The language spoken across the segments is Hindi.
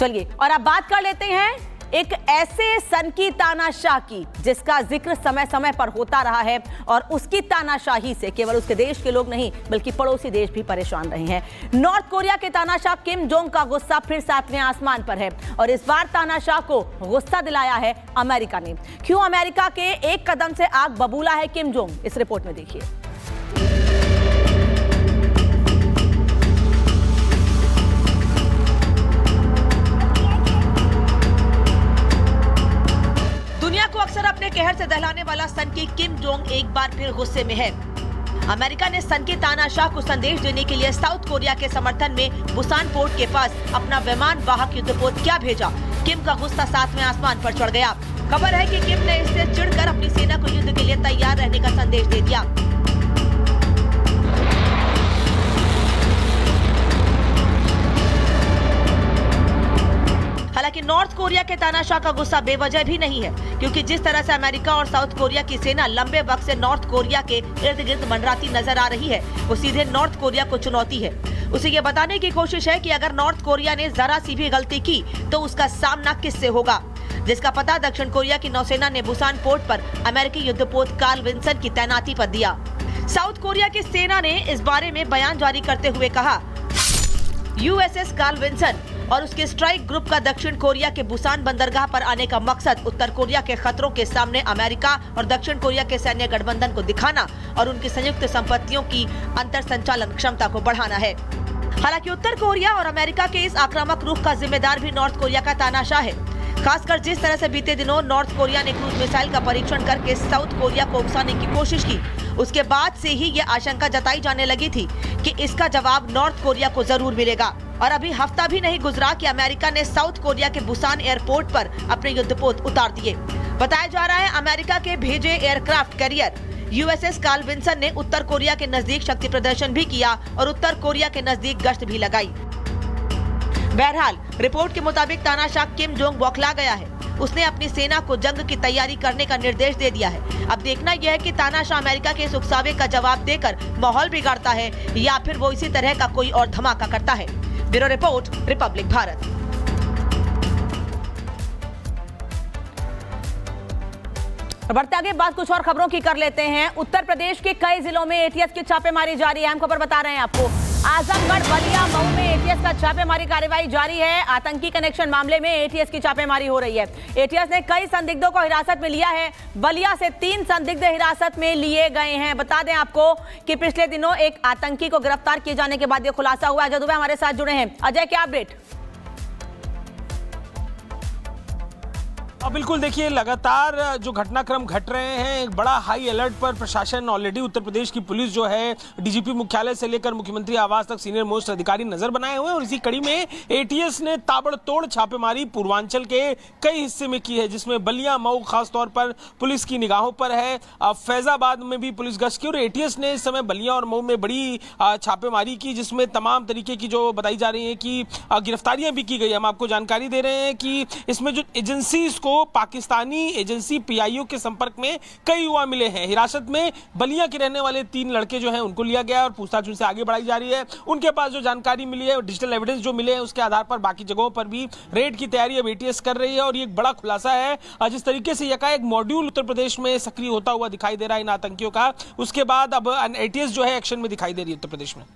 चलिए और अब बात कर लेते हैं एक ऐसे सन की तानाशाह की जिसका जिक्र समय समय पर होता रहा है और उसकी तानाशाही से केवल उसके देश के लोग नहीं बल्कि पड़ोसी देश भी परेशान रहे हैं। नॉर्थ कोरिया के तानाशाह किम जोंग का गुस्सा फिर सातवें आसमान पर है और इस बार तानाशाह को गुस्सा दिलाया है अमेरिका ने। क्यों अमेरिका के एक कदम से आग बबूला है किम जोंग, इस रिपोर्ट में देखिए। अक्सर अपने कहर से दहलाने वाला सन की किम जोंग एक बार फिर गुस्से में है। अमेरिका ने सन के तानाशाह को संदेश देने के लिए साउथ कोरिया के समर्थन में बुसान पोर्ट के पास अपना विमान वाहक युद्धपोत क्या भेजा। किम का गुस्सा सातवें आसमान पर चढ़ गया। खबर है कि किम ने इससे चिढ़कर अपनी सेना को युद्ध के लिए तैयार रहने का संदेश दे दिया। हालांकि नॉर्थ कोरिया के तानाशाह का गुस्सा बेवजह भी नहीं है, क्योंकि जिस तरह से अमेरिका और साउथ कोरिया की सेना लंबे वक्त से नॉर्थ कोरिया के इर्द गिर्द मंडराती नजर आ रही है, वो सीधे नॉर्थ कोरिया को चुनौती है। उसे ये बताने की कोशिश है कि अगर नॉर्थ कोरिया ने जरा सी भी गलती की तो उसका सामना किससे होगा, जिसका पता दक्षिण कोरिया की नौसेना ने बुसान पोर्ट पर अमेरिकी युद्धपोत कार्ल विंसन की तैनाती पर दिया। साउथ कोरिया की सेना ने इस बारे में बयान जारी करते हुए कहा, यूएसएस कार्ल विंसन और उसके स्ट्राइक ग्रुप का दक्षिण कोरिया के बुसान बंदरगाह पर आने का मकसद उत्तर कोरिया के खतरों के सामने अमेरिका और दक्षिण कोरिया के सैन्य गठबंधन को दिखाना और उनकी संयुक्त संपत्तियों की अंतर संचालन क्षमता को बढ़ाना है। हालांकि उत्तर कोरिया और अमेरिका के इस आक्रामक रुख का जिम्मेदार भी नॉर्थ कोरिया का तानाशाह है। खासकर जिस तरह से बीते दिनों नॉर्थ कोरिया ने क्रूज मिसाइल का परीक्षण करके साउथ कोरिया को उकसाने की कोशिश की, उसके बाद से ही ये आशंका जताई जाने लगी थी कि इसका जवाब नॉर्थ कोरिया को जरूर मिलेगा। और अभी हफ्ता भी नहीं गुजरा कि अमेरिका ने साउथ कोरिया के बुसान एयरपोर्ट पर अपने युद्धपोत उतार दिए। बताया जा रहा है अमेरिका के भेजे aircraft carrier USS Carl Vinson ने उत्तर कोरिया के नजदीक शक्ति प्रदर्शन भी किया और उत्तर कोरिया के नजदीक गश्त भी लगाई। बहरहाल रिपोर्ट के मुताबिक तानाशाह किम जोंग बौखला गया है। उसने अपनी सेना को जंग की तैयारी करने का निर्देश दे दिया है। अब देखना यह है कि तानाशाह अमेरिका के इस उकसावे का जवाब देकर माहौल बिगाड़ता है या फिर वो इसी तरह का कोई और धमाका करता है। Bureau report, Republic Bharat. बढ़ते आगे बात कुछ और खबरों की कर लेते हैं। उत्तर प्रदेश के कई जिलों में एटीएस की छापेमारी जारी है। हम खबर बता रहे हैं आपको। आजमगढ़, बलिया, मऊ में एटीएस का छापेमारी कार्रवाई जारी है। आतंकी कनेक्शन मामले में एटीएस की छापेमारी हो रही है। एटीएस ने कई संदिग्धों को हिरासत में लिया है। बलिया से 3 संदिग्ध हिरासत में लिए गए हैं। बता दें आपको कि पिछले दिनों एक आतंकी को गिरफ्तार किए जाने के बाद यह खुलासा हुआ है। अजय दुबे हमारे साथ जुड़े हैं। अजय, क्या अपडेट? बिल्कुल, देखिए लगातार जो घटनाक्रम घट रहे हैं, एक बड़ा हाई अलर्ट पर प्रशासन ऑलरेडी उत्तर प्रदेश की पुलिस जो है डीजीपी मुख्यालय से लेकर मुख्यमंत्री आवास तक सीनियर मोस्ट अधिकारी नजर बनाए हुए हैं और इसी कड़ी में एटीएस ने ताबड़तोड़ छापेमारी पूर्वांचल के कई हिस्से में की है, जिसमें बलिया, मऊ खासतौर पर पुलिस की निगाहों पर है। फैजाबाद में भी पुलिस गश्त की और एटीएस ने इस समय बलिया और मऊ में बड़ी छापेमारी की, जिसमें तमाम तरीके की जो बताई जा रही है कि गिरफ्तारियां भी की गई। हम आपको जानकारी दे रहे हैं कि इसमें जो एजेंसीज को पाकिस्तानी एजेंसी पीआईओ के संपर्क में कई युवा मिले हैं। हिरासत में बलिया के रहने वाले 3 लड़के जो हैं उनको लिया गया और पूछताछ उनसे आगे बढ़ाई जा रही है। उनके पास जो जानकारी मिली है, डिजिटल एविडेंस जो मिले हैं, उसके आधार पर बाकी जगहों पर भी रेड की तैयारी अब एटीएस कर रही है। और ये एक बड़ा खुलासा है, जिस तरीके से एकाएक मॉड्यूल उत्तर प्रदेश में सक्रिय होता हुआ दिखाई दे रहा है इन आतंकियों का, उसके बाद अब एटीएस जो है एक्शन में दिखाई दे रही है उत्तर प्रदेश में।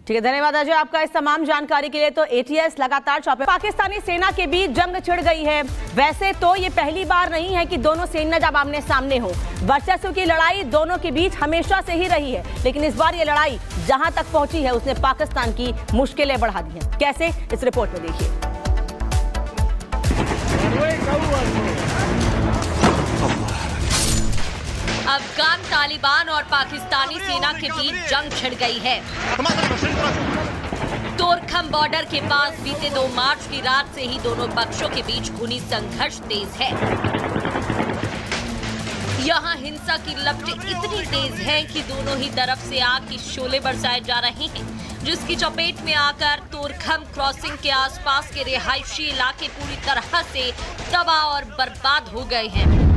ठीक है, धन्यवाद अजय आपका इस तमाम जानकारी के लिए। तो एटीएस लगातार छापे। पाकिस्तानी सेना के बीच जंग छिड़ गई है। वैसे तो ये पहली बार नहीं है कि दोनों सेना जब आमने सामने हो। वर्चस्व की लड़ाई दोनों के बीच हमेशा से ही रही है, लेकिन इस बार ये लड़ाई जहां तक पहुंची है उसने पाकिस्तान की मुश्किलें बढ़ा दी हैं। कैसे, इस रिपोर्ट में देखिए। अफगान तालिबान और पाकिस्तानी सेना के बीच जंग छिड़ गई है। तोरखम बॉर्डर के पास बीते 2 मार्च की रात से ही दोनों पक्षों के बीच खूनी संघर्ष तेज है। यहाँ हिंसा की लपटें इतनी तेज हैं कि दोनों ही तरफ से आग की शोले बरसाए जा रहे हैं, जिसकी चपेट में आकर तोरखम क्रॉसिंग के आसपास के रिहायशी इलाके पूरी तरह से तबाह और बर्बाद हो गए हैं।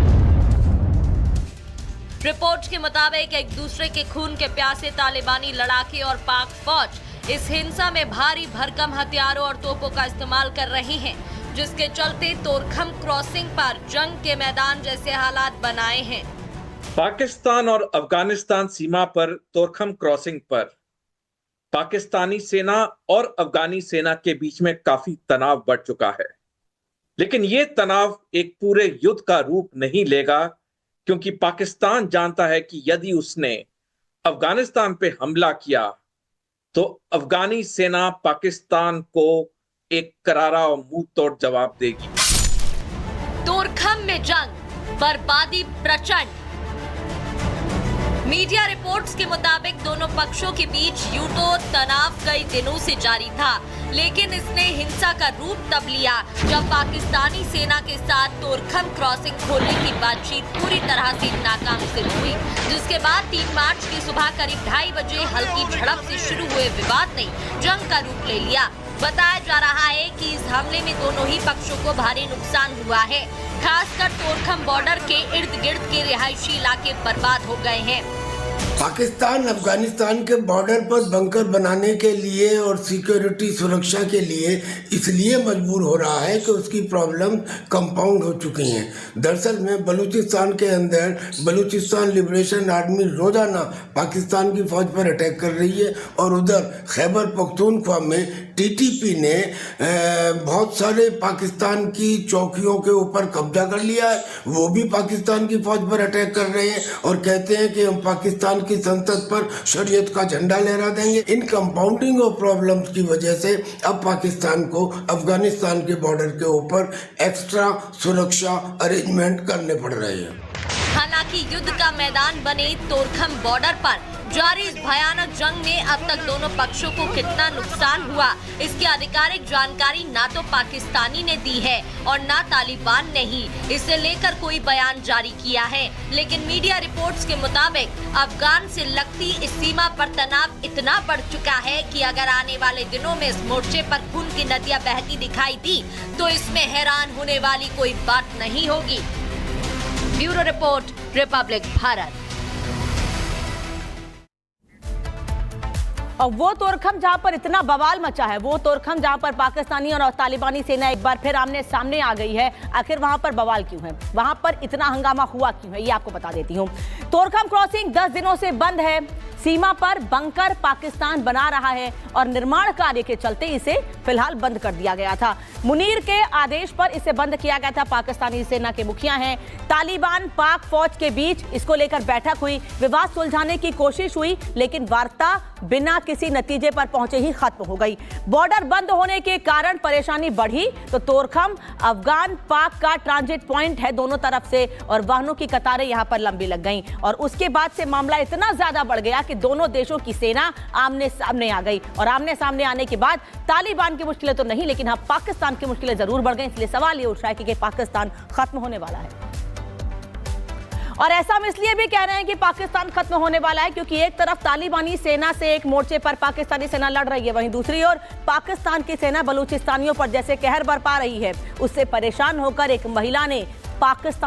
रिपोर्ट के मुताबिक एक दूसरे के खून के प्यासे तालिबानी लड़ाके और पाक फौज इस हिंसा में भारी भरकम हथियारों और तोपों का इस्तेमाल कर रहे हैं, जिसके चलते तोरखम क्रॉसिंग पर जंग के मैदान जैसे हालात बनाए हैं। पाकिस्तान और अफगानिस्तान सीमा पर तोरखम क्रॉसिंग पर पाकिस्तानी सेना और अफगानी सेना के बीच में काफी तनाव बढ़ चुका है, लेकिन ये तनाव एक पूरे युद्ध का रूप नहीं लेगा, क्योंकि पाकिस्तान जानता है कि यदि उसने अफगानिस्तान पे हमला किया तो अफगानी सेना पाकिस्तान को एक करारा और मुंह तोड़ जवाब देगी। तोरखम में जंग, बर्बादी प्रचंड। मीडिया रिपोर्ट्स के मुताबिक दोनों पक्षों के बीच यूं तो तनाव कई दिनों से जारी था, लेकिन इसने हिंसा का रूप तब लिया जब पाकिस्तानी सेना के साथ तोरखम क्रॉसिंग खोलने की बातचीत पूरी तरह से नाकाम सिद्ध हुई, जिसके बाद 3 मार्च की सुबह करीब 2:30 बजे हल्की झड़प से शुरू हुए विवाद ने जंग का रूप ले लिया। बताया जा रहा है कि इस हमले में दोनों ही पक्षों को भारी नुकसान हुआ है। खासकर तोरखम बॉर्डर के इर्द गिर्द के रिहायशी इलाके बर्बाद हो गए हैं। पाकिस्तान अफगानिस्तान के बॉर्डर पर बंकर बनाने के लिए और सिक्योरिटी सुरक्षा के लिए इसलिए मजबूर हो रहा है कि उसकी प्रॉब्लम कंपाउंड हो चुकी हैं। दरअसल में बलूचिस्तान के अंदर बलूचिस्तान लिबरेशन आर्मी रोजाना पाकिस्तान की फौज पर अटैक कर रही है, और उधर खैबर पख्तूनख्वा में टीटीपी ने बहुत सारे पाकिस्तान की चौकियों के ऊपर कब्जा कर लिया है। वो भी पाकिस्तान की फौज पर अटैक कर रहे हैं और कहते हैं कि हम पाकिस्तान की संसद पर शरीयत का झंडा लहरा देंगे। इन कंपाउंडिंग ऑफ प्रॉब्लम्स की वजह से अब पाकिस्तान को अफगानिस्तान के बॉर्डर के ऊपर एक्स्ट्रा सुरक्षा अरेंजमेंट करने पड़ रहे हैं। हालांकि युद्ध का मैदान बने तोरखम बॉर्डर पर जारी इस भयानक जंग में अब तक दोनों पक्षों को कितना नुकसान हुआ, इसकी आधिकारिक जानकारी ना तो पाकिस्तानी ने दी है और ना तालिबान ने ही इसे लेकर कोई बयान जारी किया है। लेकिन मीडिया रिपोर्ट्स के मुताबिक अफगान से लगती इस सीमा पर तनाव इतना बढ़ चुका है कि अगर आने वाले दिनों में इस मोर्चे पर खून की नदियां बहती दिखाई दी तो इसमें हैरान होने वाली कोई बात नहीं होगी। Bureau report, Republic Bharat. और वो तोरखम जहां पर इतना बवाल मचा है, वो तोरखम जहां पर पाकिस्तानी और तालिबानी सेना एक बार फिर आमने सामने आ गई है, आखिर वहां पर बवाल क्यों है, वहां पर इतना हंगामा हुआ क्यों है, ये आपको बता देती हूं। तोरखम क्रॉसिंग 10 दिनों से बंद है। सीमा पर बंकर पाकिस्तान बना रहा है और निर्माण कार्य के चलते इसे फिलहाल बंद कर दिया गया था। मुनीर के आदेश पर इसे बंद किया गया था। पाकिस्तानी सेना के मुखिया हैं, तालिबान पाक फौज के बीच इसको लेकर बैठक हुई, विवाद सुलझाने की कोशिश हुई, लेकिन वार्ता बिना किसी नतीजे पर पहुंचे ही खत्म हो गई। बॉर्डर बंद होने के कारण परेशानी बढ़ी तो तोरखम अफगान पाक का ट्रांजिट पॉइंट है दोनों तरफ से, और वाहनों की कतारें यहां पर लंबी लग गईं, और उसके बाद से मामला इतना ज्यादा बढ़ गया कि दोनों देशों की सेना आमने सामने आ गई, और आमने सामने आने के बाद तालिबान की मुश्किलें तो नहीं, लेकिन हाँ पाकिस्तान की मुश्किलें जरूर बढ़ गई। इसलिए सवाल ये उठ रहा है कि पाकिस्तान खत्म होने वाला है, और ऐसा हम इसलिए भी कह रहे हैं कि पाकिस्तान खत्म होने वाला है क्योंकि एक तरफ तालिबानी सेना से एक मोर्चे पर पाकिस्तानी सेना लड़ रही है, वहीं दूसरी ओर पाकिस्तान की सेना बलूचिस्तानियों पर जैसे कहर बरपा रही है, उससे परेशान होकर एक महिला ने पाकिस्तान